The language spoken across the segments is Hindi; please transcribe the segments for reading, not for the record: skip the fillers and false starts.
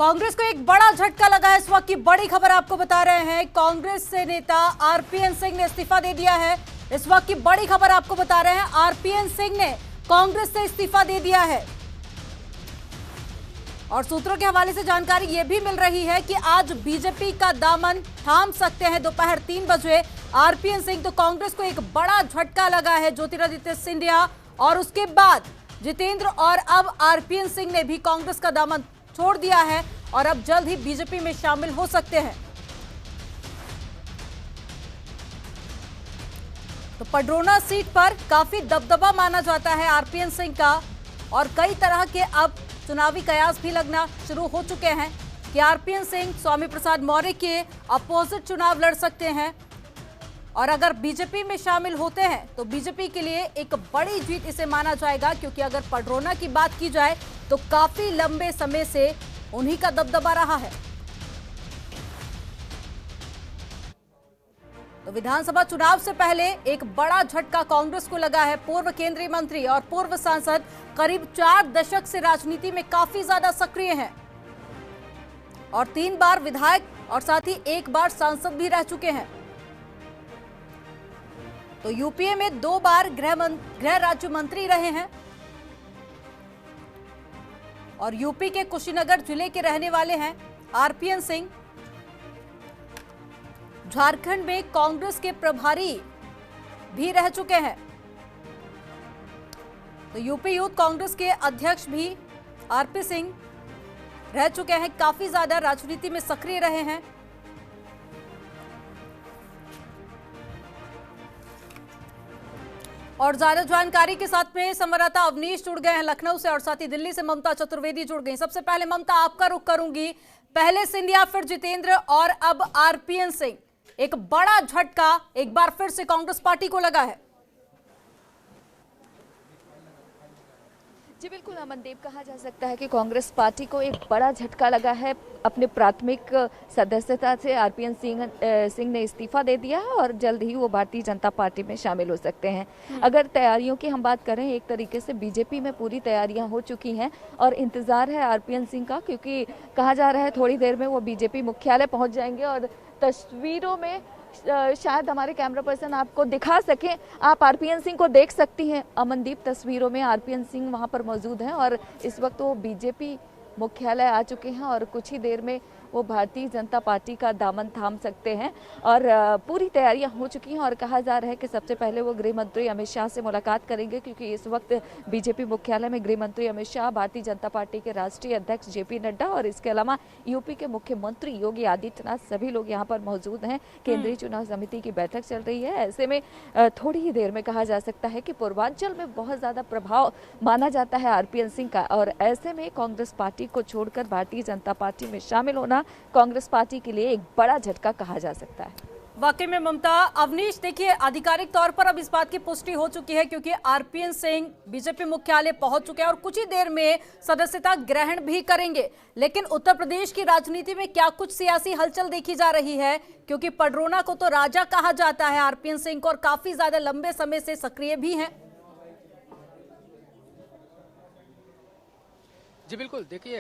कांग्रेस को एक बड़ा झटका लगा है। इस वक्त की बड़ी खबर आपको बता रहे हैं। कांग्रेस से नेता आरपीएन सिंह ने इस्तीफा दे दिया है। इस वक्त की बड़ी खबर आपको बता रहे हैं, आरपीएन सिंह ने कांग्रेस से इस्तीफा दे दिया है। और सूत्रों के हवाले से जानकारी यह भी मिल रही है कि आज बीजेपी का दामन थाम सकते हैं दोपहर 3 बजे आरपीएन सिंह। तो कांग्रेस को एक बड़ा झटका लगा है। ज्योतिरादित्य सिंधिया और उसके बाद जितेंद्र और अब आरपीएन सिंह ने भी कांग्रेस का दामन छोड़ दिया है और अब जल्द ही बीजेपी में शामिल हो सकते हैं। तो पडरौना सीट पर काफी दबदबा माना जाता है आरपीएन सिंह का और कई तरह के अब चुनावी कयास भी लगना शुरू हो चुके हैं कि आरपीएन सिंह स्वामी प्रसाद मौर्य के अपोजिट चुनाव लड़ सकते हैं और अगर बीजेपी में शामिल होते हैं तो बीजेपी के लिए एक बड़ी जीत इसे माना जाएगा, क्योंकि अगर पडरौना की बात की जाए तो काफी लंबे समय से उन्हीं का दबदबा रहा है। तो विधानसभा चुनाव से पहले एक बड़ा झटका कांग्रेस को लगा है। पूर्व केंद्रीय मंत्री और पूर्व सांसद करीब 4 दशक से राजनीति में काफी ज्यादा सक्रिय हैं और 3 बार विधायक और साथ ही 1 बार सांसद भी रह चुके हैं। तो यूपीए में 2 बार गृह राज्य मंत्री रहे हैं और यूपी के कुशीनगर जिले के रहने वाले हैं आरपीएन सिंह। झारखंड में कांग्रेस के प्रभारी भी रह चुके हैं। तो यूपी यूथ कांग्रेस के अध्यक्ष भी आरपी सिंह रह चुके हैं, काफी ज्यादा राजनीति में सक्रिय रहे हैं। और ज्यादा जानकारी के साथ में संवाददाता अवनीश जुड़ गए हैं लखनऊ से और साथ ही दिल्ली से ममता चतुर्वेदी जुड़ गई। सबसे पहले ममता, आपका रुख करूंगी। पहले सिंधिया, फिर जितेंद्र और अब आरपीएन सिंह, एक बड़ा झटका एक बार फिर से कांग्रेस पार्टी को लगा है। जी बिल्कुल अमनदीप, कहा जा सकता है कि कांग्रेस पार्टी को एक बड़ा झटका लगा है। अपने प्राथमिक सदस्यता से आरपीएन सिंह ने इस्तीफा दे दिया है और जल्द ही वो भारतीय जनता पार्टी में शामिल हो सकते हैं। अगर तैयारियों की हम बात करें, एक तरीके से बीजेपी में पूरी तैयारियां हो चुकी हैं और इंतजार है आरपीएन सिंह का, क्योंकि कहा जा रहा है थोड़ी देर में वो बीजेपी मुख्यालय पहुंच जाएंगे और तस्वीरों में शायद हमारे कैमरा पर्सन आपको दिखा सकें, आप आरपीएन सिंह को देख सकती हैं। अमनदीप, तस्वीरों में आरपीएन सिंह वहां पर मौजूद हैं और इस वक्त वो बीजेपी मुख्यालय आ चुके हैं और कुछ ही देर में वो भारतीय जनता पार्टी का दामन थाम सकते हैं और पूरी तैयारियां हो चुकी हैं। और कहा जा रहा है कि सबसे पहले वो गृह मंत्री अमित शाह से मुलाकात करेंगे, क्योंकि इस वक्त बीजेपी मुख्यालय में गृह मंत्री अमित शाह, भारतीय जनता पार्टी के राष्ट्रीय अध्यक्ष जेपी नड्डा और इसके अलावा यूपी के मुख्यमंत्री योगी आदित्यनाथ, सभी लोग यहाँ पर मौजूद हैं। केंद्रीय चुनाव समिति की बैठक चल रही है। ऐसे में थोड़ी ही देर में कहा जा सकता है कि पूर्वांचल में बहुत ज्यादा प्रभाव माना जाता है आरपीएन सिंह का और ऐसे में कांग्रेस पार्टी को छोड़कर भारतीय जनता पार्टी में शामिल होना कांग्रेस पार्टी के लिए एक बड़ा झटका कहा जा सकता है। वाकई में ममता, अवनीश, देखिए आधिकारिक तौर पर अब इस बात की पुष्टि हो चुकी है क्योंकि आरपीएन सिंह बीजेपी मुख्यालय पहुंच चुके हैं और कुछ ही देर में सदस्यता ग्रहण भी करेंगे। लेकिन उत्तर प्रदेश की राजनीति में क्या कुछ सियासी हलचल देखी जा रही है, क्योंकि पडरौना को तो राजा कहा जाता है आरपीएन सिंह को और काफी ज्यादा लंबे समय से सक्रिय भी हैं। जी बिल्कुल, देखिए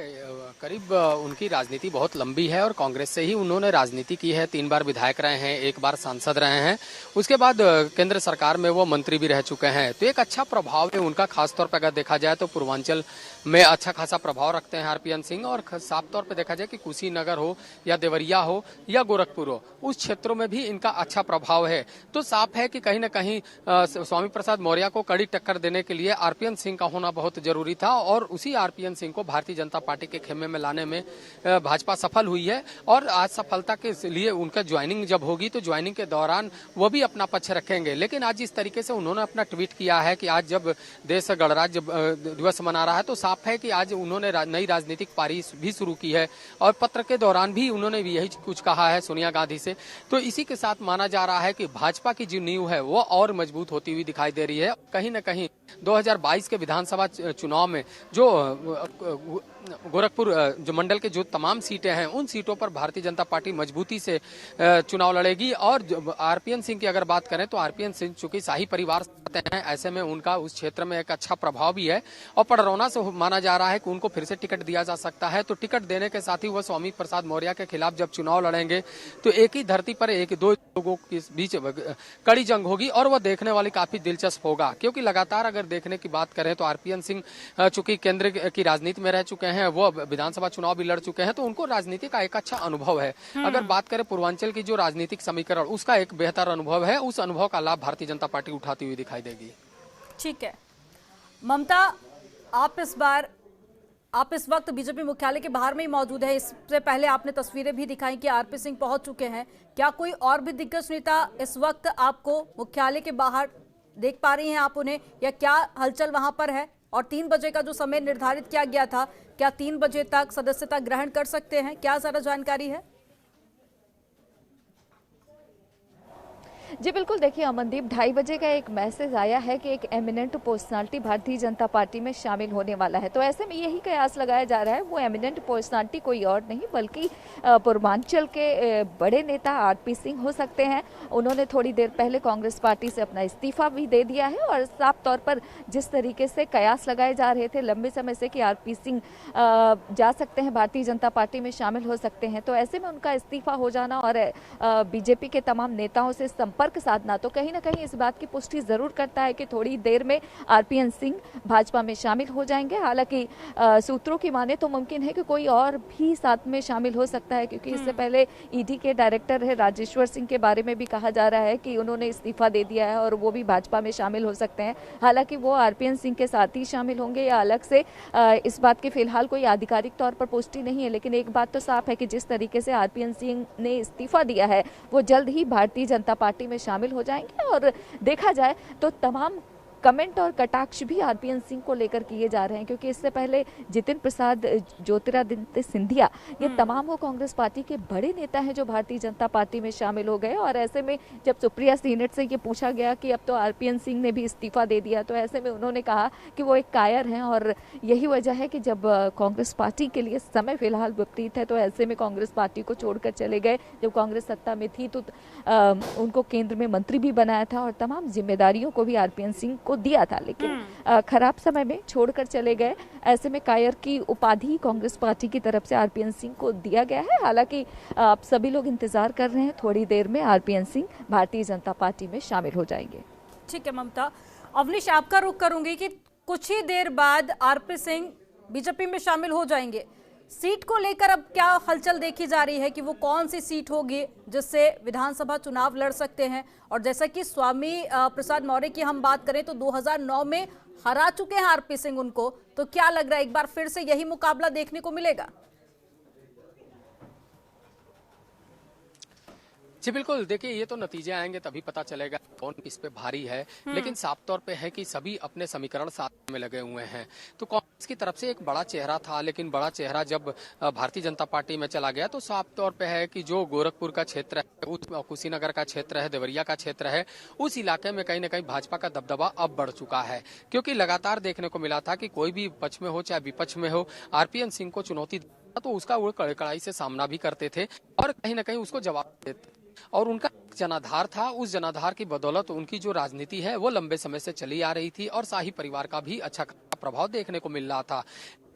करीब उनकी राजनीति बहुत लंबी है और कांग्रेस से ही उन्होंने राजनीति की है। 3 बार विधायक रहे हैं, 1 बार सांसद रहे हैं, उसके बाद केंद्र सरकार में वो मंत्री भी रह चुके हैं। तो एक अच्छा प्रभाव है उनका, खासतौर पर अगर देखा जाए तो पूर्वांचल में अच्छा खासा प्रभाव रखते हैं आरपीएन सिंह। और साफ तौर पर देखा जाए कि कुशीनगर हो या देवरिया हो या गोरखपुर हो, उस क्षेत्रों में भी इनका अच्छा प्रभाव है। तो साफ है कि कहीं न कहीं स्वामी प्रसाद मौर्य को कड़ी टक्कर देने के लिए आरपीएन सिंह का होना बहुत जरूरी था और उसी आरपीएन सिंह को भारतीय जनता पार्टी के खेमे में लाने में भाजपा सफल हुई है। और आज सफलता के लिए उनका ज्वाइनिंग जब होगी तो ज्वाइनिंग के दौरान वो भी अपना पक्ष रखेंगे। लेकिन आज जिस तरीके से उन्होंने अपना ट्वीट किया है कि आज जब देश गणराज्य दिवस मना रहा है, तो साफ है कि आज उन्होंने नई राजनीतिक पारी भी शुरू की है और पत्र के दौरान भी उन्होंने भी यही कुछ कहा है सोनिया गांधी से। तो इसी के साथ माना जा रहा है कि भाजपा की जो नींव है वो और मजबूत होती हुई दिखाई दे रही है। कहीं न कहीं 2022 के विधानसभा चुनाव में जो गोरखपुर जो मंडल के जो तमाम सीटें हैं उन सीटों पर भारतीय जनता पार्टी मजबूती से चुनाव लड़ेगी। और आरपीएन सिंह की अगर बात करें तो आरपीएन सिंह चूंकि शाही परिवार से हैं, ऐसे में उनका उस क्षेत्र में एक अच्छा प्रभाव भी है और पडरौना से माना जा रहा है कि उनको फिर से टिकट दिया जा सकता है। तो टिकट देने के साथ ही वह स्वामी प्रसाद मौर्य के खिलाफ जब चुनाव लड़ेंगे तो एक ही धरती पर एक दो लोगों के बीच कड़ी जंग होगी और वह देखने वाली काफी दिलचस्प होगा। क्योंकि लगातार अगर देखने की बात करें तो आरपीएन सिंह चूंकि केंद्र की राजनीति में रह चुके हैं, वो विधानसभा चुनाव भी लड़ चुके हैं, तो उनको राजनीति का एक अच्छा अनुभव है। अगर बात करें पूर्वांचल की जो राजनीतिक समीकरण, उसका एक बेहतर अनुभव है। उस अनुभव का लाभ भारतीय जनता पार्टी उठाती हुई दिखाई देगी। ठीक है ममता, आप इस वक्त बीजेपी मुख्यालय के बाहर में ही मौजूद है। इससे पहले आपने तस्वीरें भी दिखाई कि आरपी सिंह पहुंच चुके हैं। क्या कोई और भी दिग्गज नेता इस वक्त आपको मुख्यालय के बाहर देख पा रही हैं आप उन्हें, या क्या हलचल वहां पर है? और 3 बजे का जो समय निर्धारित किया गया था, क्या 3 बजे तक सदस्यता ग्रहण कर सकते हैं? क्या ज्यादा जानकारी है? जी बिल्कुल, देखिए अमनदीप, 2:30 बजे का एक मैसेज आया है कि एक eminent personality Bharatiya Janata party में शामिल होने वाला है। तो ऐसे में यही कयास लगाया जा रहा है, वो एमिनेंट पर्सनालिटी कोई और नहीं बल्कि पूर्वांचल के बड़े नेता आरपी सिंह हो सकते हैं। उन्होंने थोड़ी देर पहले कांग्रेस पार्टी से अपना इस्तीफा भी दे दिया है और साफ तौर पर जिस तरीके से कयास लगाए जा रहे थे लंबे समय से कि आरपी सिंह जा सकते हैं, भारतीय जनता पार्टी में शामिल हो सकते हैं, तो ऐसे में उनका इस्तीफा हो जाना और बीजेपी के तमाम नेताओं से संपर्क साधना तो कहीं ना कहीं इस बात की पुष्टि जरूर करता है कि थोड़ी देर में आरपीएन सिंह भाजपा में शामिल हो जाएंगे। हालांकि सूत्रों की माने तो मुमकिन है कि कोई और भी साथ में शामिल हो सकता है, क्योंकि इससे पहले ईडी के डायरेक्टर है राजेश्वर सिंह के बारे में भी कहा जा रहा है कि उन्होंने इस्तीफा दे दिया है और वो भी भाजपा में शामिल हो सकते हैं। हालांकि वो आरपीएन सिंह के साथ ही शामिल होंगे या अलग से, इस बात की फिलहाल कोई आधिकारिक तौर पर पुष्टि नहीं है। लेकिन एक बात तो साफ है कि जिस तरीके से आरपीएन सिंह ने इस्तीफा दिया है वो जल्द ही भारतीय जनता पार्टी में शामिल हो जाएंगे। और देखा जाए तो तमाम कमेंट और कटाक्ष भी आरपीएन सिंह को लेकर किए जा रहे हैं, क्योंकि इससे पहले जितिन प्रसाद, ज्योतिरादित्य सिंधिया, ये तमाम वो कांग्रेस पार्टी के बड़े नेता हैं जो भारतीय जनता पार्टी में शामिल हो गए। और ऐसे में जब सुप्रिया सीनेट से ये पूछा गया कि अब तो आरपीएन सिंह ने भी इस्तीफा दे दिया, तो ऐसे में उन्होंने कहा कि वो एक कायर हैं और यही वजह है कि जब कांग्रेस पार्टी के लिए समय फिलहाल विपरीत है तो ऐसे में कांग्रेस पार्टी को छोड़कर चले गए। जब कांग्रेस सत्ता में थी तो उनको केंद्र में मंत्री भी बनाया था और तमाम जिम्मेदारियों को भी आरपीएन सिंह को दिया था, लेकिन खराब समय में छोड़कर चले गए। ऐसे में कायर की उपाधि कांग्रेस पार्टी की तरफ से आरपीएन सिंह को दिया गया है। हालांकि आप सभी लोग इंतजार कर रहे हैं, थोड़ी देर में आरपीएन सिंह भारतीय जनता पार्टी में शामिल हो जाएंगे। ठीक है ममता। अवनीश, आपका रुख करूंगी कि कुछ ही देर बाद आरपी सिंह बीजेपी में शामिल हो जाएंगे। सीट को लेकर अब क्या हलचल देखी जा रही है कि वो कौन सी सीट होगी जिससे विधानसभा चुनाव लड़ सकते हैं? और जैसा कि स्वामी प्रसाद मौर्य की हम बात करें तो 2009 में हरा चुके हैं आरपी सिंह उनको, तो क्या लग रहा है एक बार फिर से यही मुकाबला देखने को मिलेगा? जी बिल्कुल, देखिए ये तो नतीजे आएंगे तभी पता चलेगा कौन किस पे भारी है। लेकिन साफ तौर पे है कि सभी अपने समीकरण साथ में लगे हुए हैं। तो कांग्रेस की तरफ से एक बड़ा चेहरा था, लेकिन बड़ा चेहरा जब भारतीय जनता पार्टी में चला गया तो साफ तौर पे है कि जो गोरखपुर का क्षेत्र है, उस कुशीनगर का क्षेत्र है, देवरिया का क्षेत्र है, उस इलाके में कहीं न कहीं भाजपा का दबदबा अब बढ़ चुका है। क्योंकि लगातार देखने को मिला था कि कोई भी पक्ष में हो चाहे विपक्ष में हो, आरपीएन सिंह को चुनौती तो उसका वो कड़ाई से सामना भी करते थे और कहीं न कहीं उसको जवाब देते। और उनका जनाधार था, उस जनाधार की बदौलत उनकी जो राजनीति है वो लंबे समय से चली आ रही थी और शाही परिवार का भी अच्छा प्रभाव देखने को मिल रहा था।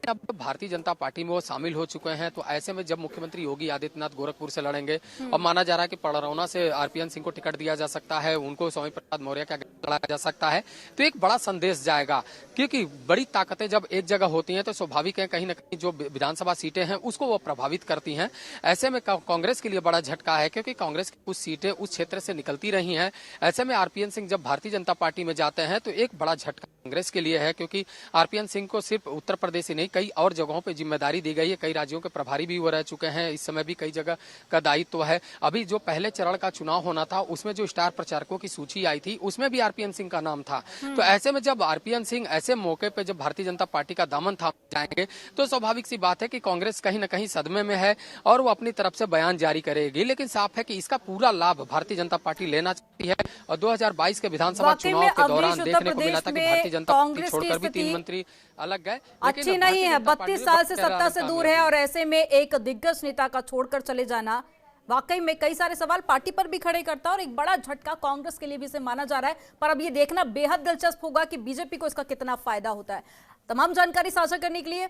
अब भारतीय जनता पार्टी में वो शामिल हो चुके हैं, तो ऐसे में जब मुख्यमंत्री योगी आदित्यनाथ गोरखपुर से लड़ेंगे और माना जा रहा है कि पडरौना से आरपीएन सिंह को टिकट दिया जा सकता है, उनको स्वामी प्रसाद मौर्य का लड़ाया जा सकता है, तो एक बड़ा संदेश जाएगा। क्योंकि बड़ी ताकतें जब एक जगह होती हैं तो स्वाभाविक है कहीं न कहीं जो विधानसभा सीटें हैं उसको वो प्रभावित करती हैं। ऐसे में कांग्रेस के लिए बड़ा झटका है, क्योंकि कांग्रेस की कुछ सीटें उस क्षेत्र से निकलती रही हैं। ऐसे में आरपीएन सिंह जब भारतीय जनता पार्टी में जाते हैं तो एक बड़ा झटका कांग्रेस के लिए है, क्योंकि आरपीएन सिंह को सिर्फ उत्तर प्रदेश ही नहीं कई और जगहों पे जिम्मेदारी दी गई है। कई राज्यों के प्रभारी भी वो रह चुके हैं, इस समय भी कई जगह का दायित्व है। अभी जो पहले चरण का चुनाव होना था उसमें जो स्टार प्रचारकों की सूची आई थी उसमें भी आरपीएन सिंह का नाम था। तो ऐसे में जब आरपीएन सिंह ऐसे मौके पे जब भारतीय जनता पार्टी का दामन थाम जाएंगे तो स्वाभाविक सी बात है कि कांग्रेस कहीं न कहीं सदमे में है और वो अपनी तरफ से बयान जारी करेगी। लेकिन साफ है कि इसका पूरा लाभ भारतीय जनता पार्टी लेना सकती है। और 2022 के विधानसभा वाकई चुनाव में के दौरान अवनीश, देखने को मिला था कि भारतीय जनता पार्टी कांग्रेस की छोड़कर भी 3 स्थिति मंत्री अलग गए, अच्छी नहीं है। 32 साल से सत्ता से दूर है और ऐसे में एक दिग्गज नेता का छोड़कर चले जाना वाकई में कई सारे सवाल पार्टी पर भी खड़े करता है और एक बड़ा झटका कांग्रेस के लिए भी इसे माना जा रहा है। पर अब ये देखना बेहद दिलचस्प होगा कि बीजेपी को इसका कितना फायदा होता है। तमाम जानकारी साझा करने के लिए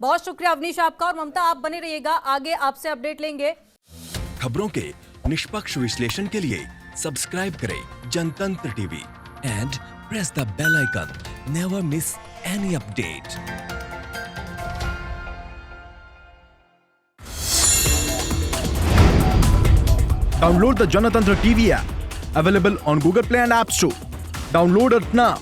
बहुत शुक्रिया अवनीश आपका। और ममता, आप बने रहिएगा, आगे आपसे अपडेट लेंगे। खबरों के निष्पक्ष विश्लेषण के लिए सब्सक्राइब करें Janatantra TV and press the bell icon. Never miss any update. Download the Janatantra TV app, available on Google Play and App Store. Download it now.